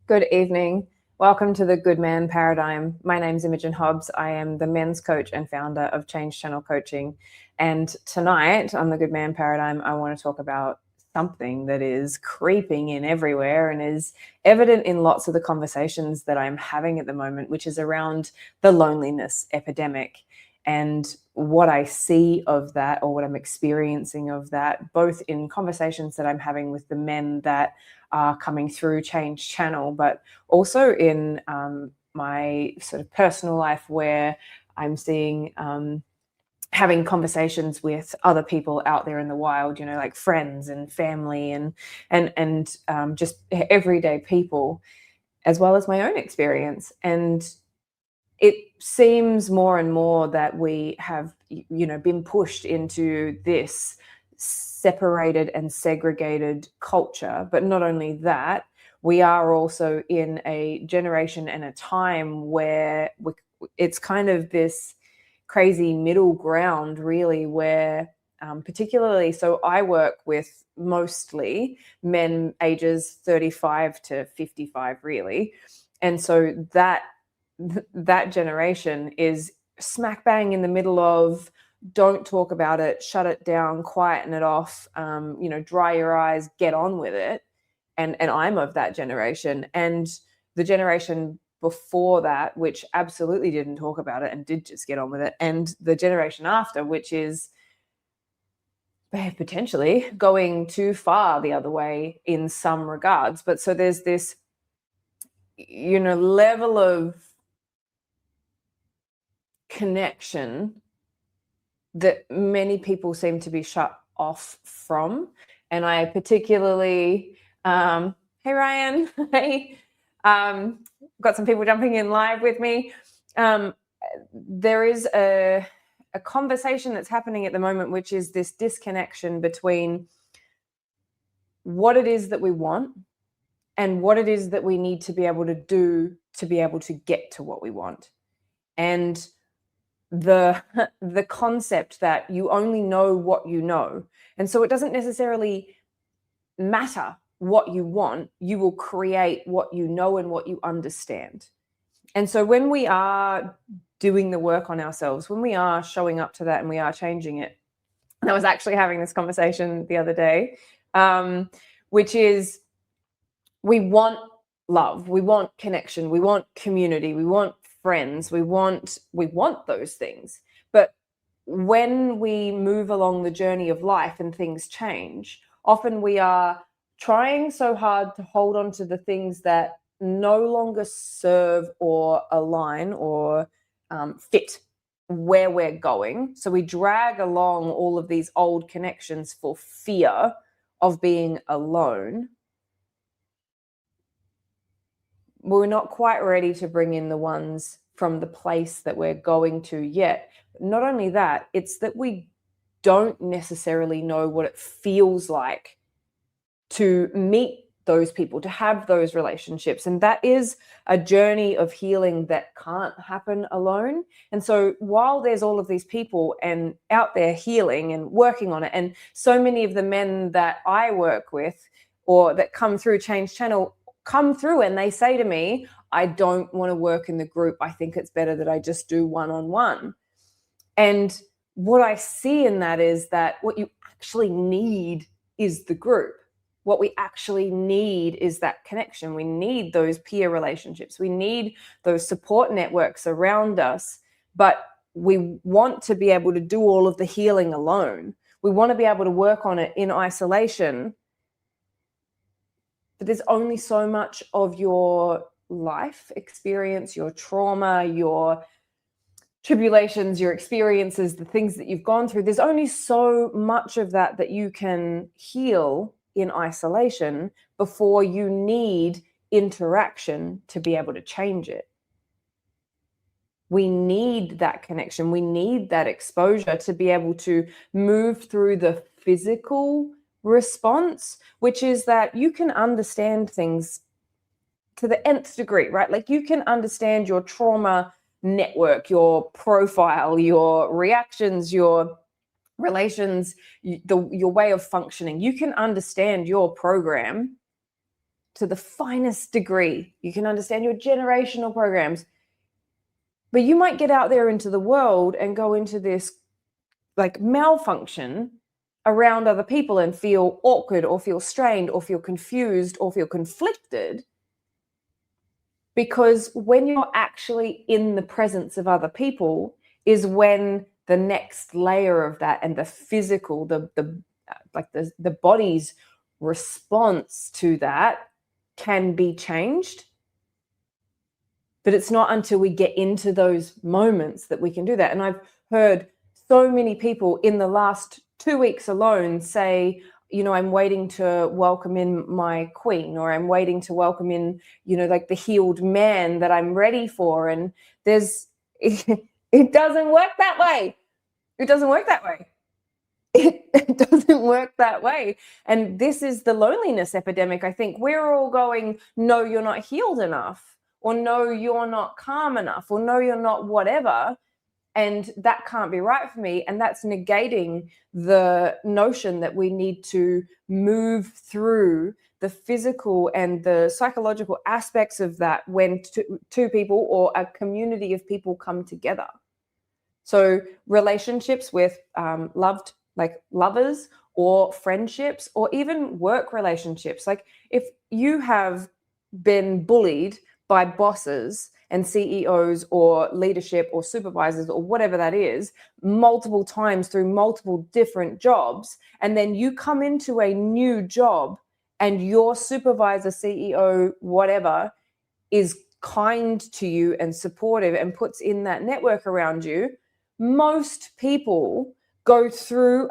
Good evening. Welcome to the Good Man Paradigm. My name's Imogen Hobbs. I am the men's coach and founder of Change Channel Coaching. And tonight on the Good Man Paradigm, I want to talk about something that is creeping in everywhere and is evident in lots of the conversations that I'm having at the moment, which is around the loneliness epidemic and what I see of that, or what I'm experiencing of that, both in conversations that I'm having with the men that are coming through Change Channel, but also in my sort of personal life, where I'm seeing having conversations with other people out there in the wild, like friends and family and just everyday people, as well as my own experience. And it seems more and more that we have, been pushed into this separated and segregated culture. But not only that, we are also in a generation and a time where it's kind of this crazy middle ground, really, where particularly, so I work with mostly men ages 35 to 55, really. And so that generation is smack bang in the middle of don't talk about it, shut it down, quieten it off, dry your eyes, get on with it. And I'm of that generation. And the generation before that, which absolutely didn't talk about it and did just get on with it. And the generation after, which is potentially going too far the other way in some regards. But so there's this, level of connection that many people seem to be shut off from. And I particularly, hey Ryan, hey, got some people jumping in live with me. There is a conversation that's happening at the moment, which is this disconnection between what it is that we want and what it is that we need to be able to do to be able to get to what we want. And the concept that you only know what you know. And so it doesn't necessarily matter what you want, you will create what you know and what you understand. And so when we are doing the work on ourselves, when we are showing up to that and we are changing it, and I was actually having this conversation the other day, which is we want love, we want connection, we want community, we want friends, we want those things. But when we move along the journey of life and things change, often we are trying so hard to hold on to the things that no longer serve or align or fit where we're going. So we drag along all of these old connections for fear of being alone. We're not quite ready to bring in the ones from the place that we're going to yet. Not only that, it's that we don't necessarily know what it feels like to meet those people, to have those relationships. And that is a journey of healing that can't happen alone. And so while there's all of these people and out there healing and working on it, and so many of the men that I work with or that come through Change Channel come through and they say to me, I don't want to work in the group. I think it's better that I just do one-on-one. And what I see in that is that what you actually need is the group. What we actually need is that connection. We need those peer relationships. We need those support networks around us. But we want to be able to do all of the healing alone. We want to be able to work on it in isolation. But there's only so much of your life experience, your trauma, your tribulations, your experiences, the things that you've gone through. There's only so much of that you can heal in isolation before you need interaction to be able to change it. We need that connection. We need that exposure to be able to move through the physical response, which is that you can understand things to the nth degree, right? Like you can understand your trauma network, your profile, your reactions, your relations, your way of functioning. You can understand your program to the finest degree. You can understand your generational programs. But you might get out there into the world and go into this like malfunction around other people and feel awkward or feel strained or feel confused or feel conflicted. Because when you're actually in the presence of other people is when the next layer of that and the physical, the body's response to that can be changed. But it's not until we get into those moments that we can do that. And I've heard so many people in the last 2 weeks alone say, I'm waiting to welcome in my queen, or I'm waiting to welcome in, like the healed man that I'm ready for. And it doesn't work that way. It doesn't work that way. It doesn't work that way. And this is the loneliness epidemic. I think we're all going, no, you're not healed enough, or no, you're not calm enough, or no, you're not whatever. And that can't be right for me. And that's negating the notion that we need to move through the physical and the psychological aspects of that when two people or a community of people come together. So relationships with lovers or friendships, or even work relationships. Like if you have been bullied by bosses and CEOs or leadership or supervisors or whatever that is, multiple times through multiple different jobs, and then you come into a new job and your supervisor, CEO, whatever, is kind to you and supportive and puts in that network around you, most people go through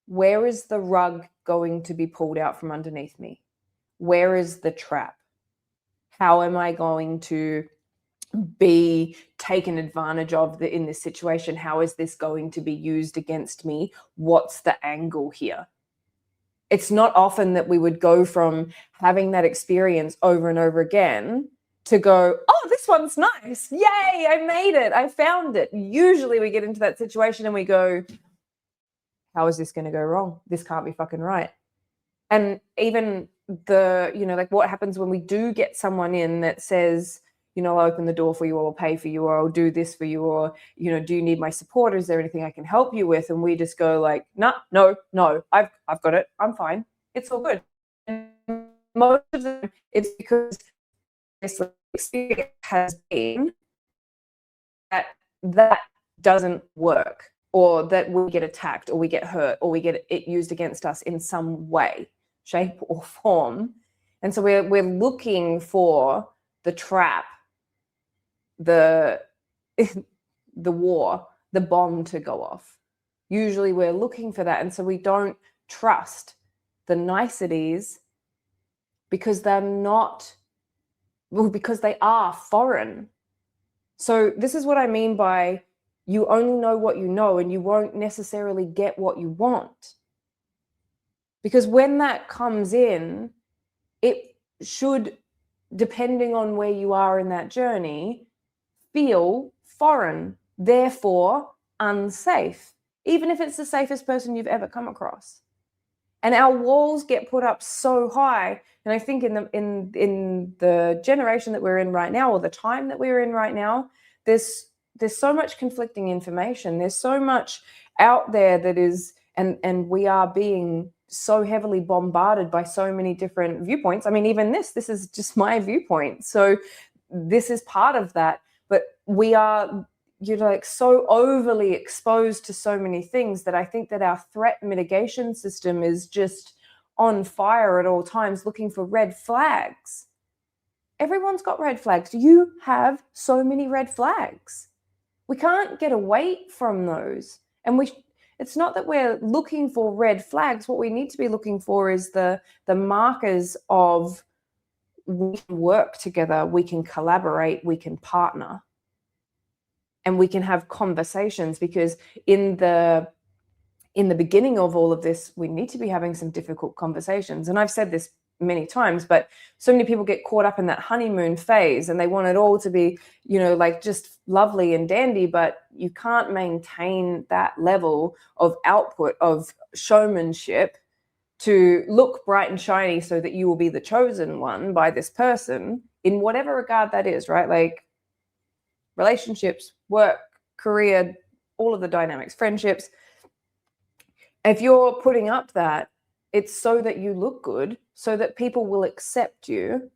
where is the rug going to be pulled out from underneath me? Where is the trap? How am I going to be taken advantage of in this situation? How is this going to be used against me? What's the angle here? It's not often that we would go from having that experience over and over again to go, oh, this one's nice. Yay, I made it. I found it. Usually we get into that situation and we go, how is this going to go wrong? This can't be fucking right. And even what happens when we do get someone in that says, I'll open the door for you, or I'll pay for you, or I'll do this for you, or, do you need my support? Is there anything I can help you with? And we just go like, no, I've got it. I'm fine. It's all good. And most of the time it's because this experience has been that doesn't work, or that we get attacked, or we get hurt, or we get it used against us in some way, shape or form. And so we're looking for the trap, the war, the bomb to go off. Usually we're looking for that. And so we don't trust the niceties because because they are foreign. So this is what I mean by you only know what you know, and you won't necessarily get what you want. Because when that comes in, it should, depending on where you are in that journey, feel foreign, therefore unsafe, even if it's the safest person you've ever come across. And our walls get put up so high. And I think in the generation that we're in right now, or the time that we're in right now, there's so much conflicting information. There's so much out there that is, and we are being so heavily bombarded by so many different viewpoints. I mean, even this is just my viewpoint. So this is part of that. But we are, so overly exposed to so many things that I think that our threat mitigation system is just on fire at all times, looking for red flags. Everyone's got red flags. You have so many red flags. We can't get away from those. And it's not that we're looking for red flags. What we need to be looking for is the markers of we can work together, we can collaborate, we can partner, and we can have conversations. Because in the beginning of all of this, we need to be having some difficult conversations. And I've said this many times, but so many people get caught up in that honeymoon phase and they want it all to be, just lovely and dandy, but you can't maintain that level of output, of showmanship, to look bright and shiny so that you will be the chosen one by this person in whatever regard that is, right? Like relationships, work, career, all of the dynamics, friendships. If you're putting up that, it's so that you look good, so that people will accept you.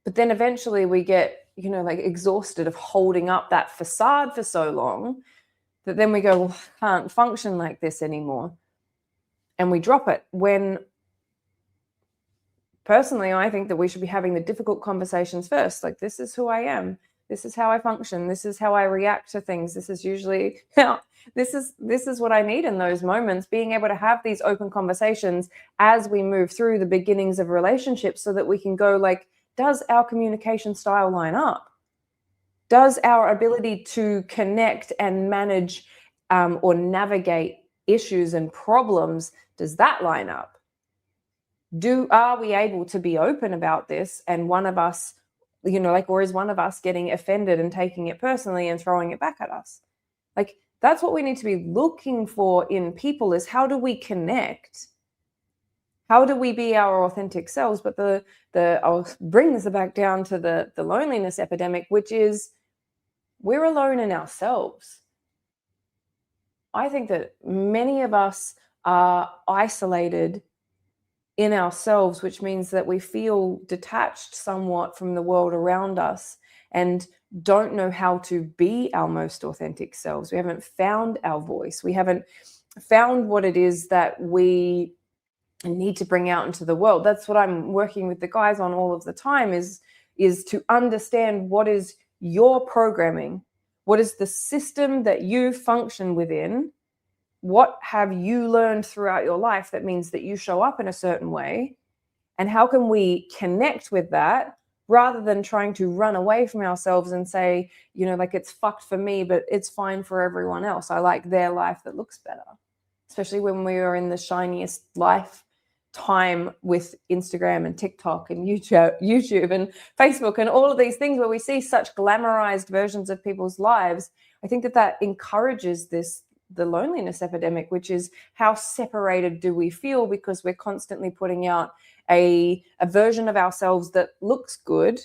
But then eventually we get, like exhausted of holding up that facade for so long that then we go, well, I can't function like this anymore. And we drop it. When personally, I think that we should be having the difficult conversations first. Like, this is who I am. This is how I function. This is how I react to things. This is usually this is what I need in those moments. Being able to have these open conversations as we move through the beginnings of relationships, so that we can go like, does our communication style line up? Does our ability to connect and manage or navigate issues and problems, does that line up? Are we able to be open about this, and one of us, or is one of us getting offended and taking it personally and throwing it back at us? Like, that's what we need to be looking for in people, is how do we connect? How do we be our authentic selves? But I'll bring this back down to the loneliness epidemic, which is we're alone in ourselves. I think that many of us are isolated in ourselves, which means that we feel detached somewhat from the world around us and don't know how to be our most authentic selves. We haven't found our voice. We haven't found what it is that we need to bring out into the world. That's what I'm working with the guys on all of the time, is to understand what is your programming, what is the system that you function within, what have you learned throughout your life that means that you show up in a certain way, and how can we connect with that rather than trying to run away from ourselves and say, like, it's fucked for me, but it's fine for everyone else. I like their life that looks better, especially when we are in the shiniest life time with Instagram and TikTok and YouTube and Facebook and all of these things where we see such glamorized versions of people's lives. I think that encourages the loneliness epidemic, which is how separated do we feel because we're constantly putting out a version of ourselves that looks good,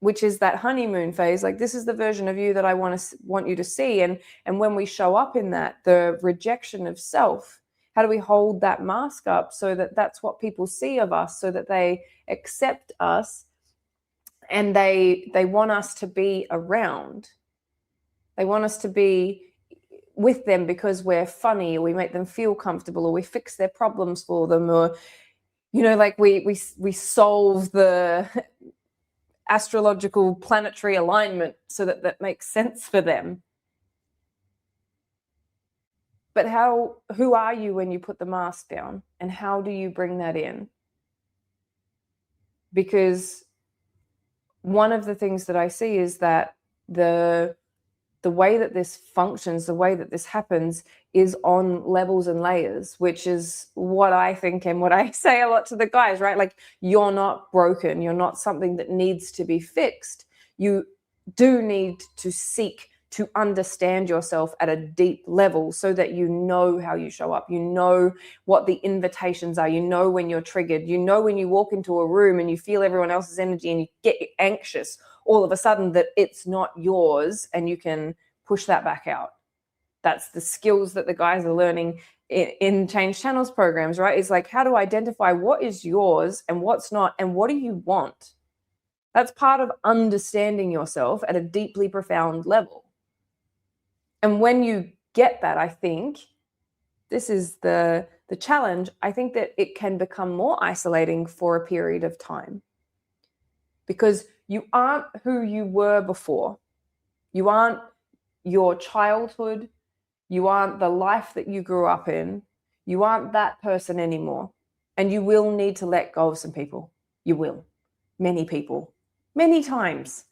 which is that honeymoon phase. Like, this is the version of you that I want you to see. And when we show up in that, the rejection of self, how do we hold that mask up so that that's what people see of us, so that they accept us and they want us to be around. They want us to be with them because we're funny, or we make them feel comfortable, or we fix their problems for them, or like we solve the astrological planetary alignment so that makes sense for them. But who are you when you put the mask down, and how do you bring that in? Because one of the things that I see is that the way that this functions, the way that this happens, is on levels and layers, which is what I think and what I say a lot to the guys, right? Like, you're not broken. You're not something that needs to be fixed. You do need to seek to understand yourself at a deep level so that you know how you show up. You know what the invitations are. You know when you're triggered. You know when you walk into a room and you feel everyone else's energy and you get anxious all of a sudden that it's not yours, and you can push that back out. That's the skills that the guys are learning in Change Channels programs, right? It's like, how to identify what is yours and what's not, and what do you want? That's part of understanding yourself at a deeply profound level. And when you get that, I think this is the challenge. I think that it can become more isolating for a period of time, because you aren't who you were before. You aren't your childhood. You aren't the life that you grew up in. You aren't that person anymore. And you will need to let go of some people. You will. Many people. Many times.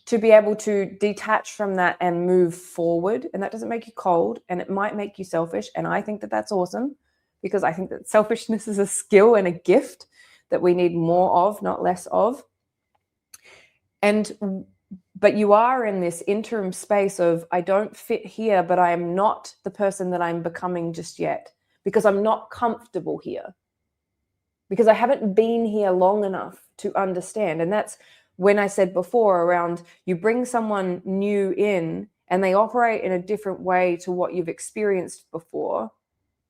To be able to detach from that and move forward. And that doesn't make you cold, and it might make you selfish. And I think that that's awesome, because I think that selfishness is a skill and a gift that we need more of, not less of. But you are in this interim space of, I don't fit here, but I am not the person that I'm becoming just yet. because I'm not comfortable here, because I haven't been here long enough to understand. And that's when I said before around, you bring someone new in and they operate in a different way to what you've experienced before.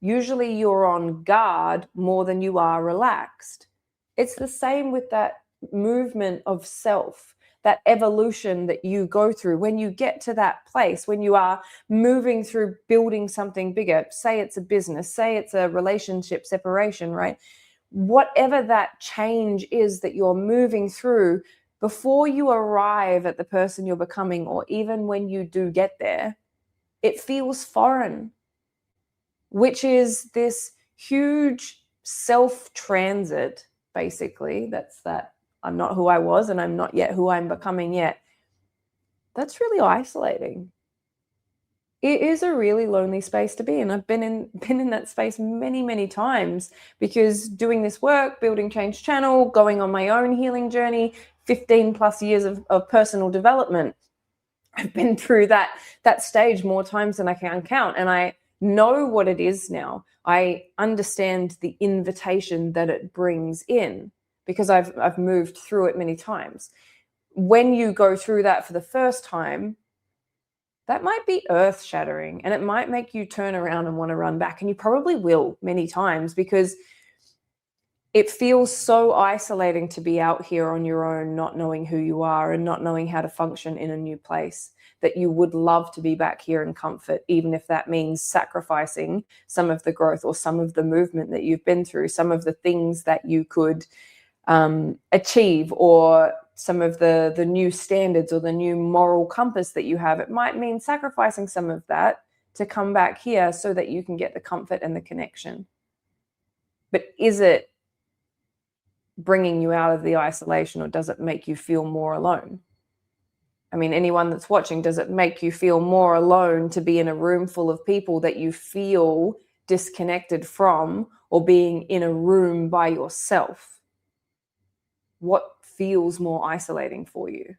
Usually you're on guard more than you are relaxed. It's the same with that movement of self, that evolution that you go through. When you get to that place, when you are moving through building something bigger, say it's a business, say it's a relationship separation, right? Whatever that change is that you're moving through, before you arrive at the person you're becoming, or even when you do get there, it feels foreign, which is this huge self-transit, basically. That's that I'm not who I was and I'm not yet who I'm becoming yet. That's really isolating. It is a really lonely space to be in. I've been in that space many, many times, because doing this work, building Change Channel, going on my own healing journey, 15 plus years of personal development, I've been through that stage more times than I can count. And I know what it is now. I understand the invitation that it brings in, because I've moved through it many times. When you go through that for the first time, that might be earth shattering, and it might make you turn around and want to run back. And you probably will many times, because it feels so isolating to be out here on your own, not knowing who you are and not knowing how to function in a new place, that you would love to be back here in comfort, even if that means sacrificing some of the growth or some of the movement that you've been through, some of the things that you could achieve, or some of the new standards or the new moral compass that you have. It might mean sacrificing some of that to come back here so that you can get the comfort and the connection. But is it bringing you out of the isolation, or does it make you feel more alone? I mean, anyone that's watching, does it make you feel more alone to be in a room full of people that you feel disconnected from, or being in a room by yourself? What feels more isolating for you?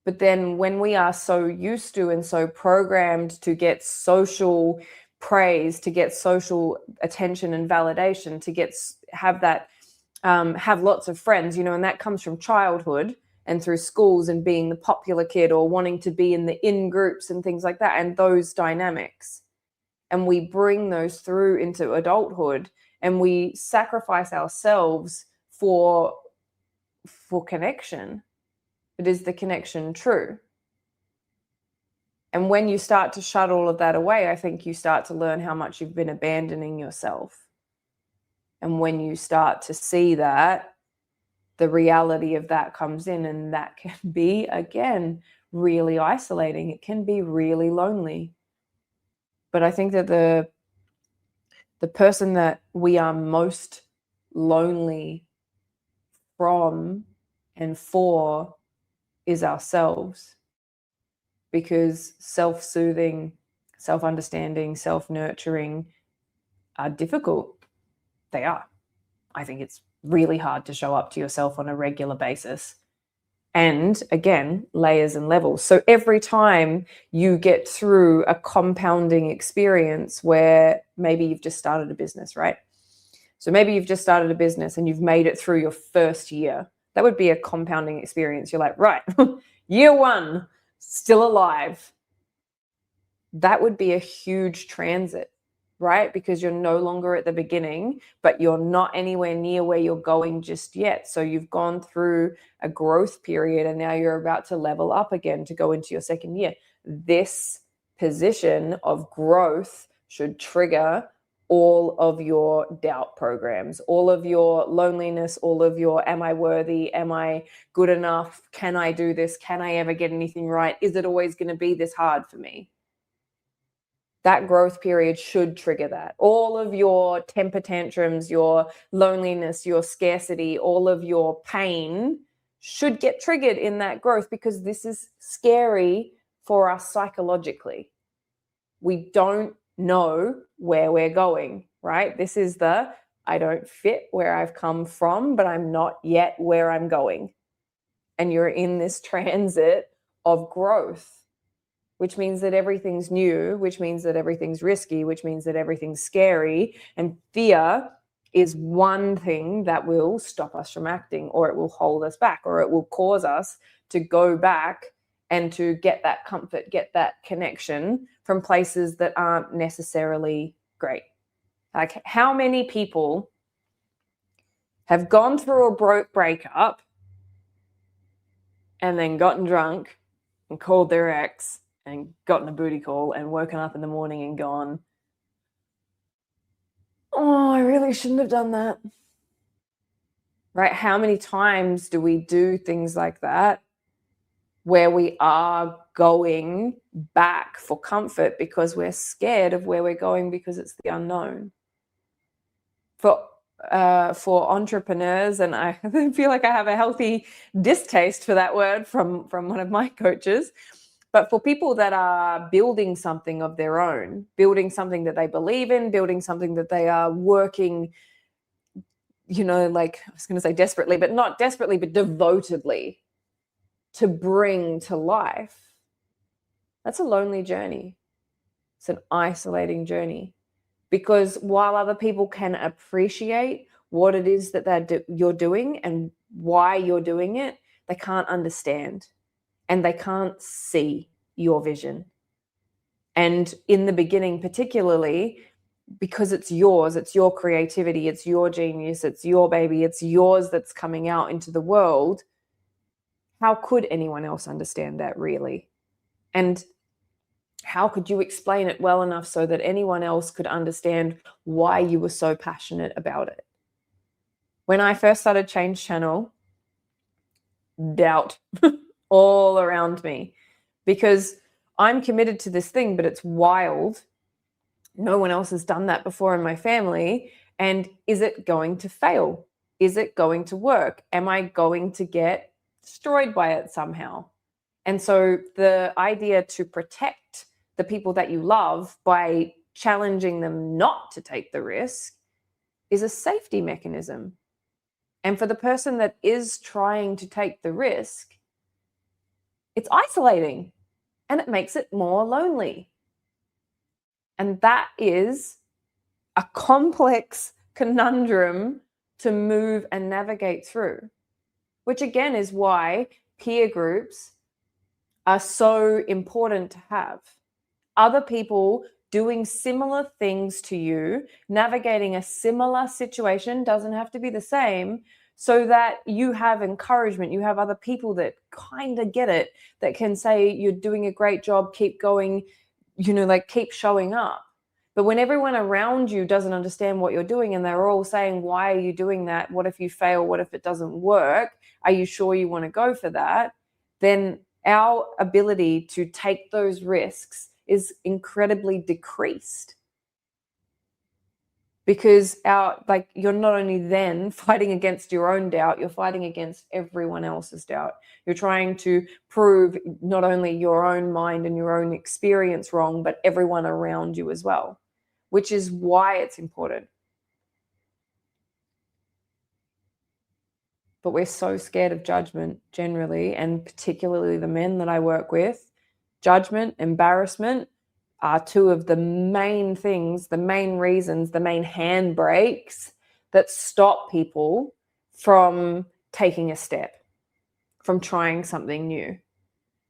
But then when we are so used to and so programmed to get social praise, to get social attention and validation, to have lots of friends, and that comes from childhood and through schools and being the popular kid, or wanting to be in the in groups and things like that, and those dynamics. And we bring those through into adulthood, and we sacrifice ourselves for connection. But is the connection true? And when you start to shut all of that away, I think you start to learn how much you've been abandoning yourself. And when you start to see that, the reality of that comes in, and that can be, again, really isolating. It can be really lonely. But I think that the person that we are most lonely from and for is ourselves, because self-soothing, self-understanding, self-nurturing are difficult. They are. I think it's really hard to show up to yourself on a regular basis. And again, layers and levels. So every time you get through a compounding experience where maybe you've just started a business, right? So maybe you've just started a business and you've made it through your first year. That would be a compounding experience. You're like, right, year one, still alive. That would be a huge transit, right? Because you're no longer at the beginning, but you're not anywhere near where you're going just yet. So you've gone through a growth period, and now you're about to level up again to go into your second year. This position of growth should trigger all of your doubt programs, all of your loneliness, all of your, am I worthy? Am I good enough? Can I do this? Can I ever get anything right? Is it always going to be this hard for me? That growth period should trigger that. All of your temper tantrums, your loneliness, your scarcity, all of your pain should get triggered in that growth, because this is scary for us psychologically. We don't know where we're going, right? This is I don't fit where I've come from, but I'm not yet where I'm going. And you're in this transit of growth, which means that everything's new, which means that everything's risky, which means that everything's scary. And fear is one thing that will stop us from acting, or it will hold us back, or it will cause us to go back and to get that comfort, get that connection from places that aren't necessarily great. Like, how many people have gone through a breakup and then gotten drunk and called their ex and gotten a booty call and woken up in the morning and gone, oh, I really shouldn't have done that. Right? How many times do we do things like that where we are going back for comfort because we're scared of where we're going because it's the unknown? For entrepreneurs, and I feel like I have a healthy distaste for that word from one of my coaches, but for people that are building something of their own, building something that they believe in, building something that they are working, like I was going to say desperately, but not desperately, but devotedly to bring to life, that's a lonely journey. It's an isolating journey. Because while other people can appreciate what it is that you're doing and why you're doing it, they can't understand and they can't see your vision. And in the beginning, particularly, because it's yours, it's your creativity, it's your genius, it's your baby, it's yours that's coming out into the world, how could anyone else understand that really? And how could you explain it well enough so that anyone else could understand why you were so passionate about it? When I first started Change Channel, doubt all around me, because I'm committed to this thing, but it's wild. No one else has done that before in my family. And is it going to fail? Is it going to work? Am I going to get destroyed by it somehow? And so the idea to protect the people that you love by challenging them not to take the risk is a safety mechanism. And for the person that is trying to take the risk, it's isolating and it makes it more lonely. And that is a complex conundrum to move and navigate through, which again is why peer groups are so important to have. Other people doing similar things to you, navigating a similar situation, doesn't have to be the same, so that you have encouragement, you have other people that kind of get it, that can say you're doing a great job, keep going, keep showing up. But when everyone around you doesn't understand what you're doing and they're all saying, why are you doing that? What if you fail? What if it doesn't work? Are you sure you want to go for that? Then our ability to take those risks is incredibly decreased, because you're not only then fighting against your own doubt, you're fighting against everyone else's doubt. You're trying to prove not only your own mind and your own experience wrong, but everyone around you as well, which is why it's important. But we're so scared of judgment generally, and particularly the men that I work with. Judgment, embarrassment are two of the main things, the main reasons, the main handbrakes that stop people from taking a step, from trying something new,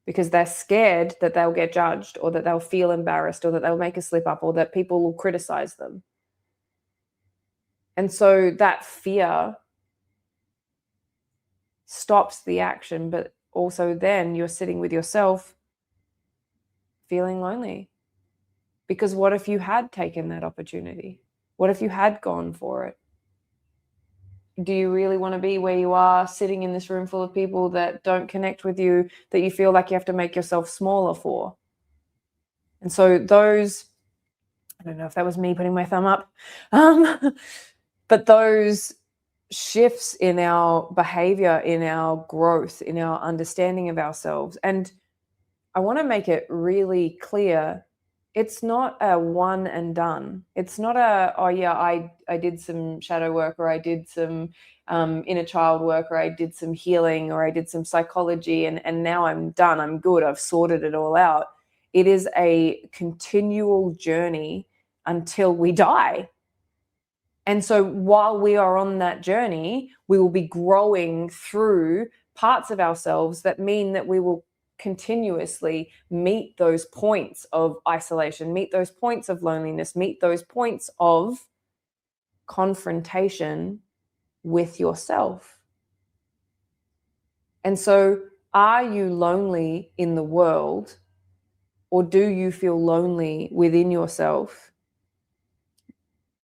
because they're scared that they'll get judged, or that they'll feel embarrassed, or that they'll make a slip up, or that people will criticize them. And so that fear stops the action, but also then you're sitting with yourself feeling lonely. Because what if you had taken that opportunity? What if you had gone for it? Do you really want to be where you are, sitting in this room full of people that don't connect with you, that you feel like you have to make yourself smaller for? And so those, I don't know if that was me putting my thumb up, but those shifts in our behavior, in our growth, in our understanding of ourselves. And I want to make it really clear, it's not a one and done. It's not I did some shadow work, or I did some inner child work, or I did some healing, or I did some psychology, and now I'm done. I'm good. I've sorted it all out. It is a continual journey until we die. And so while we are on that journey, we will be growing through parts of ourselves that mean that we will continuously meet those points of isolation, meet those points of loneliness, meet those points of confrontation with yourself. And so, are you lonely in the world, or do you feel lonely within yourself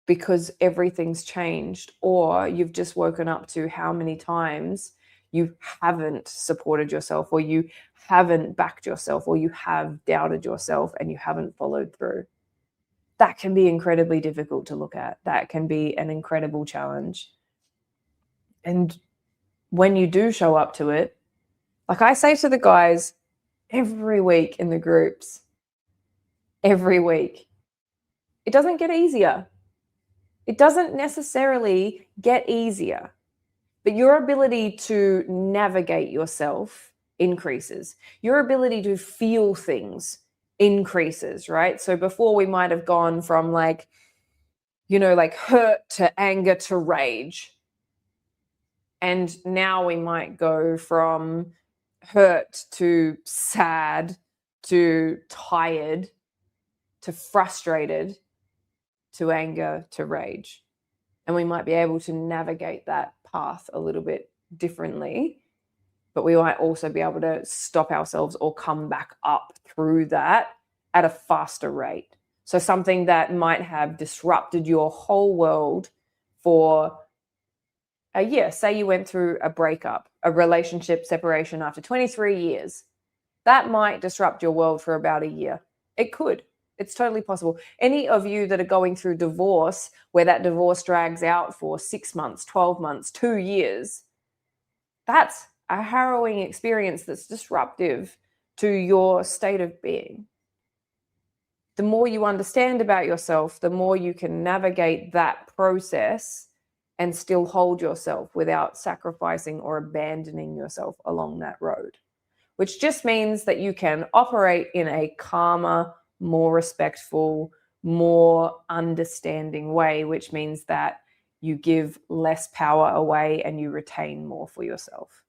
because everything's changed, or you've just woken up to how many times you haven't supported yourself, or you haven't backed yourself, or you have doubted yourself and you haven't followed through? That can be incredibly difficult to look at. That can be an incredible challenge. And when you do show up to it, like I say to the guys every week in the groups, every week, it doesn't get easier. It doesn't necessarily get easier, but your ability to navigate yourself increases. Your ability to feel things increases, right? So before we might have gone from like hurt to anger to rage. And now we might go from hurt to sad to tired to frustrated to anger to rage. And we might be able to navigate that path a little bit differently, but we might also be able to stop ourselves or come back up through that at a faster rate. So something that might have disrupted your whole world for a year, say you went through a breakup, a relationship separation after 23 years, that might disrupt your world for about a year. It could. It's totally possible. Any of you that are going through divorce, where that divorce drags out for 6 months, 12 months, 2 years, that's a harrowing experience that's disruptive to your state of being. The more you understand about yourself, the more you can navigate that process and still hold yourself without sacrificing or abandoning yourself along that road, which just means that you can operate in a calmer, more respectful, more understanding way, which means that you give less power away and you retain more for yourself,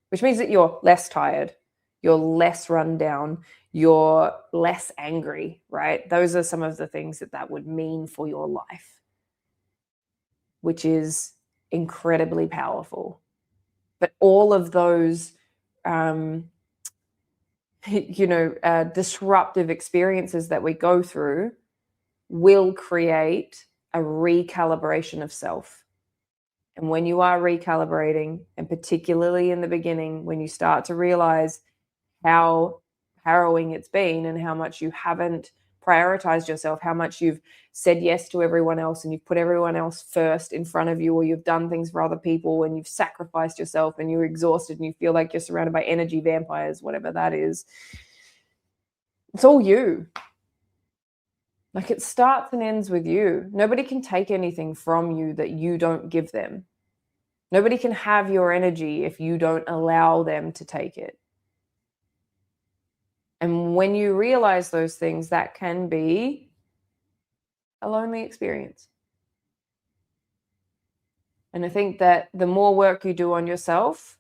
which means that you're less tired, you're less run down, you're less angry, right? Those are some of the things that would mean for your life, which is incredibly powerful. But all of those disruptive experiences that we go through will create a recalibration of self. And when you are recalibrating, and particularly in the beginning, when you start to realize how harrowing it's been and how much you haven't prioritized yourself, how much you've said yes to everyone else and you've put everyone else first in front of you, or you've done things for other people and you've sacrificed yourself and you're exhausted and you feel like you're surrounded by energy vampires, whatever that is. It's all you. Like, it starts and ends with you. Nobody can take anything from you that you don't give them. Nobody can have your energy if you don't allow them to take it. And when you realize those things, that can be a lonely experience. And I think that the more work you do on yourself,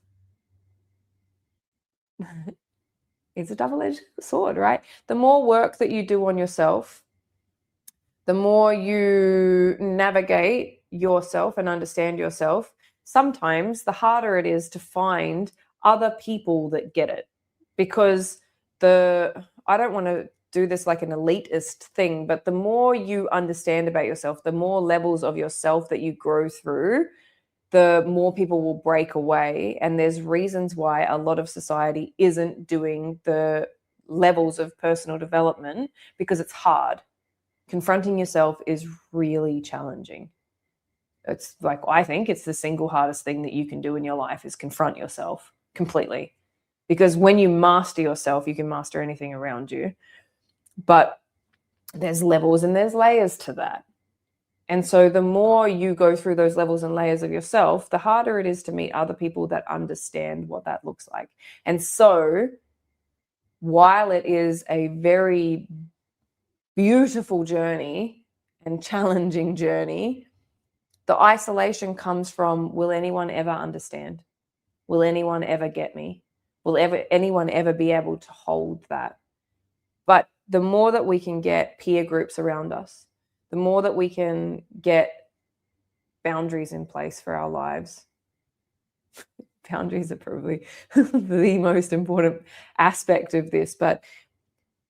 it's a double-edged sword, right? The more work that you do on yourself, the more you navigate yourself and understand yourself, sometimes the harder it is to find other people that get it. Because I don't want to do this like an elitist thing, but the more you understand about yourself, the more levels of yourself that you grow through, the more people will break away. And there's reasons why a lot of society isn't doing the levels of personal development, because it's hard. Confronting yourself is really challenging. It's like, I think it's the single hardest thing that you can do in your life, is confront yourself completely. Because when you master yourself, you can master anything around you. But there's levels and there's layers to that. And so the more you go through those levels and layers of yourself, the harder it is to meet other people that understand what that looks like. And so while it is a very beautiful journey and challenging journey, the isolation comes from, will anyone ever understand? Will anyone ever get me? Will anyone ever be able to hold that? But the more that we can get peer groups around us, the more that we can get boundaries in place for our lives. Boundaries are probably the most important aspect of this, but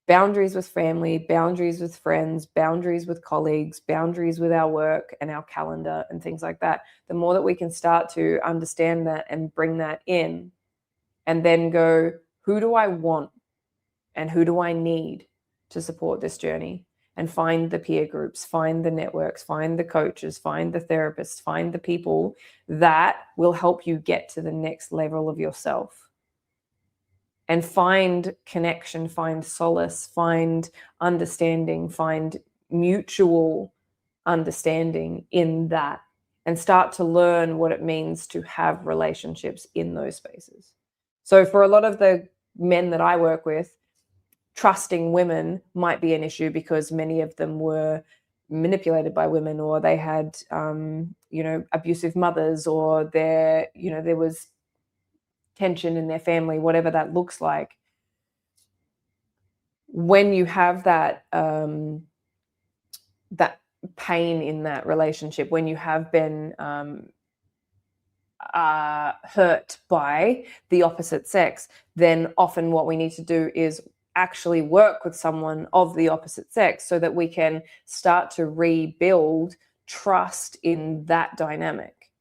boundaries with family, boundaries with friends, boundaries with colleagues, boundaries with our work and our calendar and things like that. The more that we can start to understand that and bring that in, and then go, who do I want and who do I need to support this journey? And find the peer groups, find the networks, find the coaches, find the therapists, find the people that will help you get to the next level of yourself. And find connection, find solace, find understanding, find mutual understanding in that, and start to learn what it means to have relationships in those spaces. So for a lot of the men that I work with, trusting women might be an issue because many of them were manipulated by women, or they had, abusive mothers, or there was tension in their family, whatever that looks like. When you have that that pain in that relationship, when you have been hurt by the opposite sex, then often what we need to do is actually work with someone of the opposite sex so that we can start to rebuild trust in that dynamic.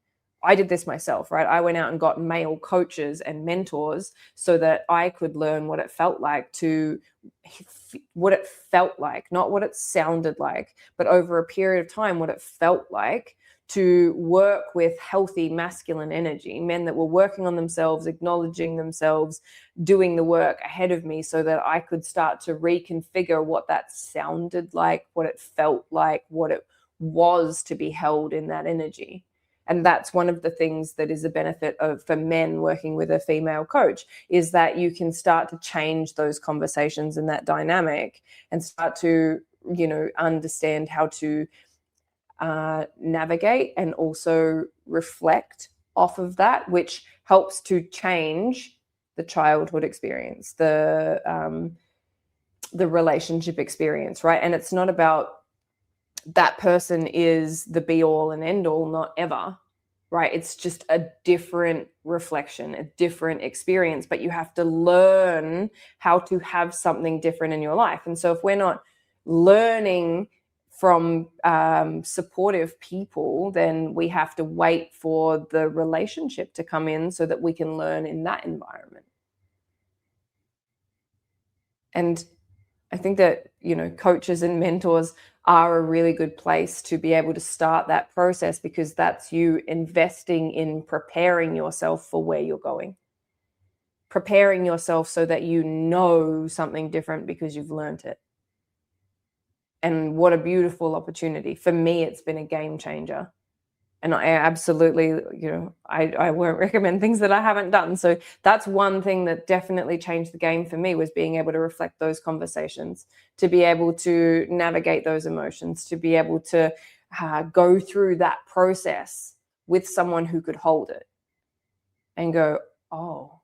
I did this myself, right? I went out and got male coaches and mentors so that I could learn what it felt like, not what it sounded like, but over a period of time, what it felt like to work with healthy masculine energy, men that were working on themselves, acknowledging themselves, doing the work ahead of me, so that I could start to reconfigure what that sounded like, what it felt like, what it was to be held in that energy. And that's one of the things that is a benefit for men working with a female coach, is that you can start to change those conversations and that dynamic, and start to, understand how to navigate and also reflect off of that, which helps to change the childhood experience, the relationship experience, right? And it's not about that person is the be all and end all, not ever, right? It's just a different reflection, a different experience, but you have to learn how to have something different in your life. And so if we're not learning from supportive people, then we have to wait for the relationship to come in so that we can learn in that environment. And I think that, coaches and mentors are a really good place to be able to start that process, because that's you investing in preparing yourself for where you're going. Preparing yourself so that you know something different because you've learned it. And what a beautiful opportunity. For me, it's been a game changer. And I absolutely, I won't recommend things that I haven't done. So that's one thing that definitely changed the game for me, was being able to reflect those conversations, to be able to navigate those emotions, to be able to go through that process with someone who could hold it and go, oh,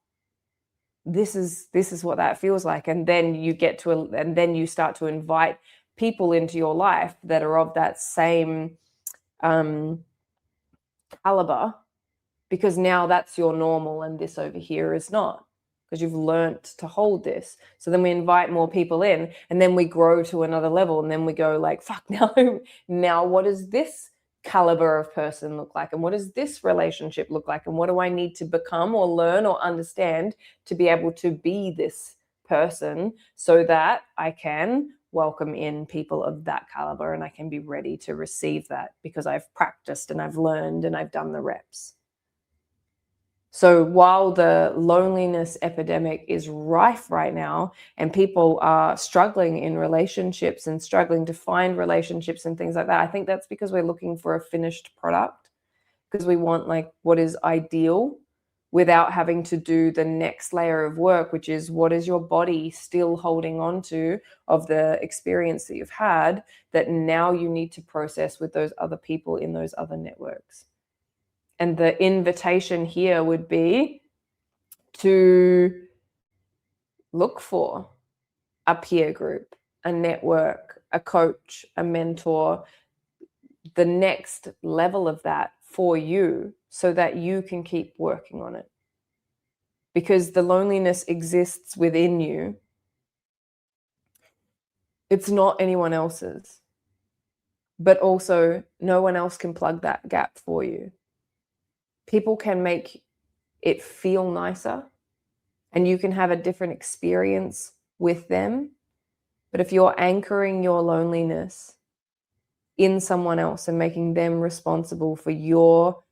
this is what that feels like. And then you start to invite people into your life that are of that same caliber, because now that's your normal and this over here is not, because you've learnt to hold this. So then we invite more people in, and then we grow to another level, and then we go like, fuck, now what does this caliber of person look like, and what does this relationship look like, and what do I need to become or learn or understand to be able to be this person, so that I can welcome in people of that caliber and I can be ready to receive that, because I've practiced and I've learned and I've done the reps. So while the loneliness epidemic is rife right now, and people are struggling in relationships and struggling to find relationships and things like that, I think that's because we're looking for a finished product, because we want like what is ideal without having to do the next layer of work, which is what is your body still holding on to of the experience that you've had that now you need to process with those other people in those other networks. And the invitation here would be to look for a peer group, a network, a coach, a mentor, the next level of that for you so that you can keep working on it. Because the loneliness exists within you. It's not anyone else's. But also, no one else can plug that gap for you. People can make it feel nicer, and you can have a different experience with them. But if you're anchoring your loneliness in someone else and making them responsible for your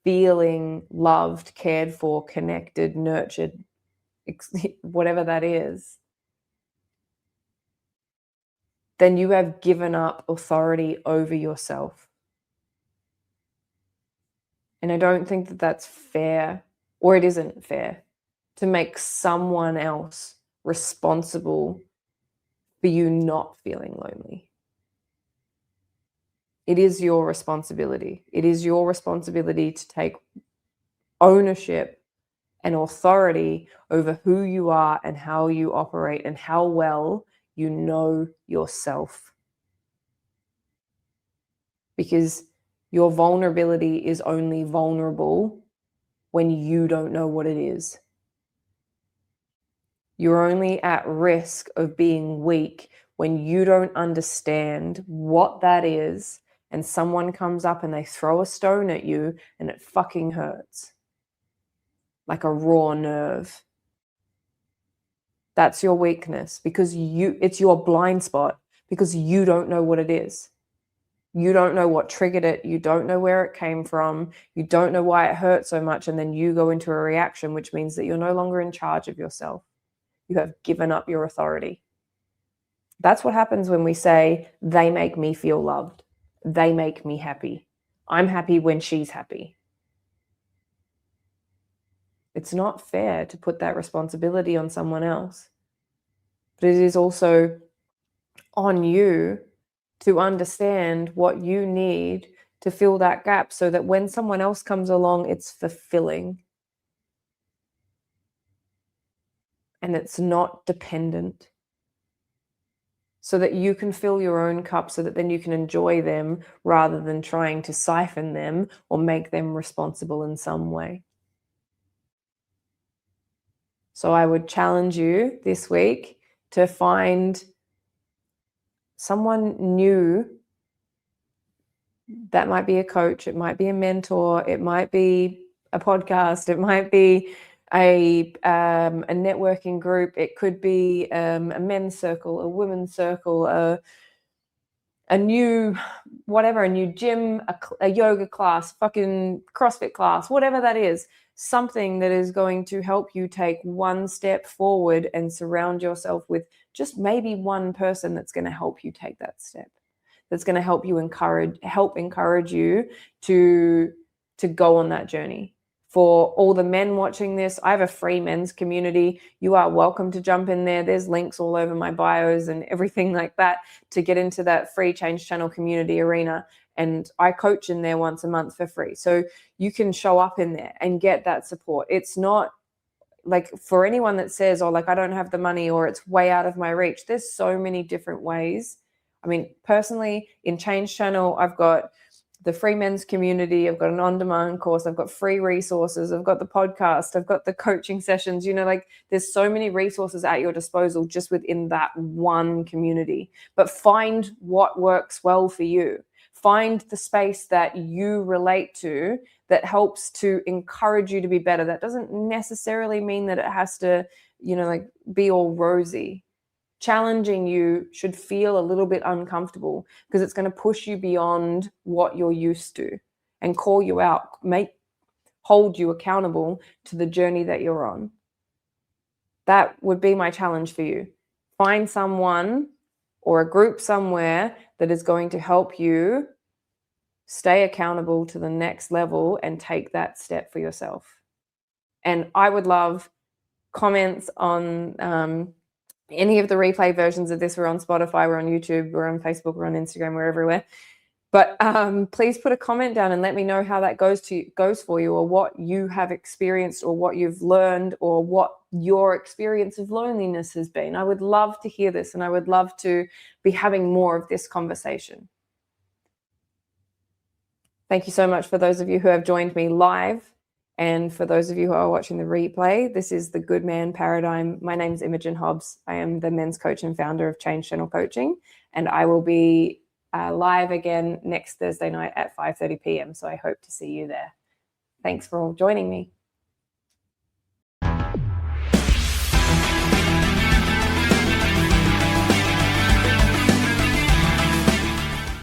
feeling loved, cared for, connected, nurtured, whatever that is, then you have given up authority over yourself. And I don't think that that's fair, or it isn't fair, to make someone else responsible for you not feeling lonely. It is your responsibility. It is your responsibility to take ownership and authority over who you are and how you operate and how well you know yourself. Because your vulnerability is only vulnerable when you don't know what it is. You're only at risk of being weak when you don't understand what that is, and someone comes up and they throw a stone at you and it fucking hurts. Like a raw nerve. That's your weakness, because it's your blind spot, because you don't know what it is. You don't know what triggered it. You don't know where it came from. You don't know why it hurt so much. And then you go into a reaction, which means that you're no longer in charge of yourself. You have given up your authority. That's what happens when we say, they make me feel loved. They make me happy. I'm happy when she's happy. It's not fair to put that responsibility on someone else. But it is also on you to understand what you need to fill that gap so that when someone else comes along, it's fulfilling. And it's not dependent. So that you can fill your own cup so that then you can enjoy them rather than trying to siphon them or make them responsible in some way. So I would challenge you this week to find someone new. That might be a coach, it might be a mentor, it might be a podcast, it might be a networking group, it could be a men's circle, a women's circle, a new whatever, a new gym, a yoga class, fucking CrossFit class, whatever that is, something that is going to help you take one step forward and surround yourself with just maybe one person that's going to help you take that step. That's going to help you encourage you to go on that journey. For all the men watching this, I have a free men's community. You are welcome to jump in there. There's links all over my bios and everything like that to get into that free Change Channel community arena. And I coach in there once a month for free. So you can show up in there and get that support. It's not like for anyone that says, oh, like I don't have the money or it's way out of my reach. There's so many different ways. I mean, personally, in Change Channel, I've got the free men's community, I've got an on-demand course, I've got free resources, I've got the podcast, I've got the coaching sessions, like there's so many resources at your disposal just within that one community. But find what works well for you. Find the space that you relate to that helps to encourage you to be better. That doesn't necessarily mean that it has to, like be all rosy. Challenging you should feel a little bit uncomfortable because it's going to push you beyond what you're used to and call you out, hold you accountable to the journey that you're on. That would be my challenge for you. Find someone or a group somewhere that is going to help you stay accountable to the next level and take that step for yourself. And I would love comments on any of the replay versions of this. We're on Spotify, we're on YouTube, we're on Facebook, we're on Instagram, we're everywhere. But please put a comment down and let me know how that goes for you, or what you have experienced, or what you've learned, or what your experience of loneliness has been. I would love to hear this, and I would love to be having more of this conversation. Thank you so much for those of you who have joined me live. And for those of you who are watching the replay, this is the Good Man Paradigm. My name is Imogen Hobbs. I am the men's coach and founder of Change Channel Coaching, and I will be live again next Thursday night at 5:30 p.m. So I hope to see you there. Thanks for joining me.